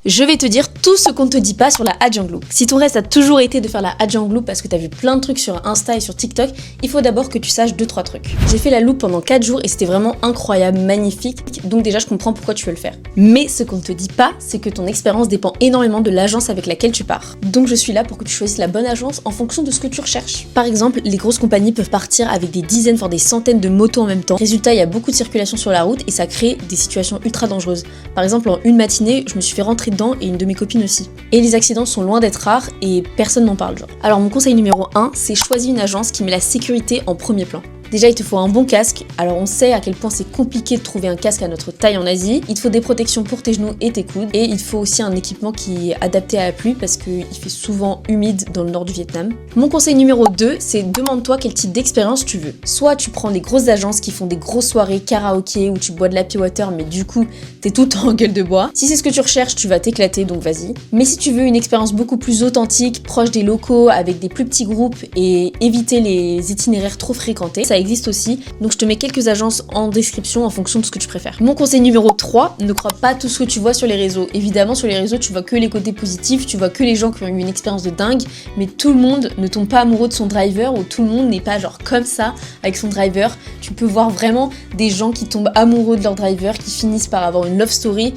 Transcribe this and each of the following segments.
Je vais te dire tout ce qu'on ne te dit pas sur la Adjang Loop. Si ton rêve a toujours été de faire la Adjang Loop parce que t'as vu plein de trucs sur Insta et sur TikTok, il faut d'abord que tu saches 2-3 trucs. J'ai fait la loop pendant 4 jours et c'était vraiment incroyable, magnifique, donc déjà je comprends pourquoi tu veux le faire. Mais ce qu'on ne te dit pas, c'est que ton expérience dépend énormément de l'agence avec laquelle tu pars. Donc je suis là pour que tu choisisses la bonne agence en fonction de ce que tu recherches. Par exemple, les grosses compagnies peuvent partir avec des dizaines voire des centaines de motos en même temps. Résultat, il y a beaucoup de circulation sur la route et ça crée des situations ultra dangereuses. Par exemple, en une matinée, je me suis fait rentrer dedans et une de mes copines aussi. Et les accidents sont loin d'être rares et personne n'en parle genre. Alors mon conseil numéro 1, c'est choisir une agence qui met la sécurité en premier plan. Déjà, il te faut un bon casque. Alors, on sait à quel point c'est compliqué de trouver un casque à notre taille en Asie. Il te faut des protections pour tes genoux et tes coudes. Et il te faut aussi un équipement qui est adapté à la pluie parce qu'il fait souvent humide dans le nord du Vietnam. Mon conseil numéro 2, c'est demande-toi quel type d'expérience tu veux. Soit tu prends des grosses agences qui font des grosses soirées karaoké où tu bois de l'happy water, mais du coup, t'es tout le temps en gueule de bois. Si c'est ce que tu recherches, tu vas t'éclater, donc vas-y. Mais si tu veux une expérience beaucoup plus authentique, proche des locaux, avec des plus petits groupes et éviter les itinéraires trop fréquentés, ça existe aussi, donc je te mets quelques agences en description en fonction de ce que tu préfères. Mon conseil numéro 3, ne crois pas tout ce que tu vois sur les réseaux. Évidemment, sur les réseaux, tu vois que les côtés positifs, tu vois que les gens qui ont eu une expérience de dingue, mais tout le monde ne tombe pas amoureux de son driver ou tout le monde n'est pas genre comme ça avec son driver. Tu peux voir vraiment des gens qui tombent amoureux de leur driver, qui finissent par avoir une love story.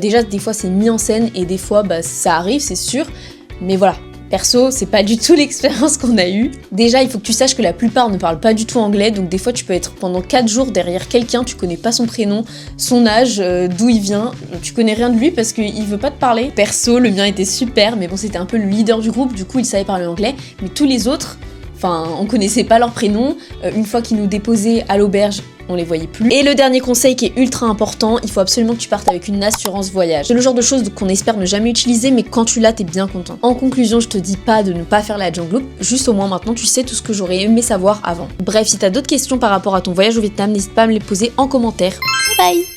Déjà, des fois, c'est mis en scène et des fois, ça arrive, c'est sûr, mais voilà. Perso, c'est pas du tout l'expérience qu'on a eue. Déjà, il faut que tu saches que la plupart ne parlent pas du tout anglais, donc des fois tu peux être pendant 4 jours derrière quelqu'un, tu connais pas son prénom, son âge, d'où il vient, tu connais rien de lui parce qu'il veut pas te parler. Perso, le mien était super, mais bon, c'était un peu le leader du groupe, du coup il savait parler anglais, mais tous les autres, on connaissait pas leur prénom. Une fois qu'ils nous déposaient à l'auberge, on les voyait plus. Et le dernier conseil qui est ultra important, il faut absolument que tu partes avec une assurance voyage. C'est le genre de choses qu'on espère ne jamais utiliser, mais quand tu l'as, t'es bien content. En conclusion, je te dis pas de ne pas faire la Adjang Loop, juste au moins maintenant tu sais tout ce que j'aurais aimé savoir avant. Bref, si t'as d'autres questions par rapport à ton voyage au Vietnam, n'hésite pas à me les poser en commentaire. Bye bye!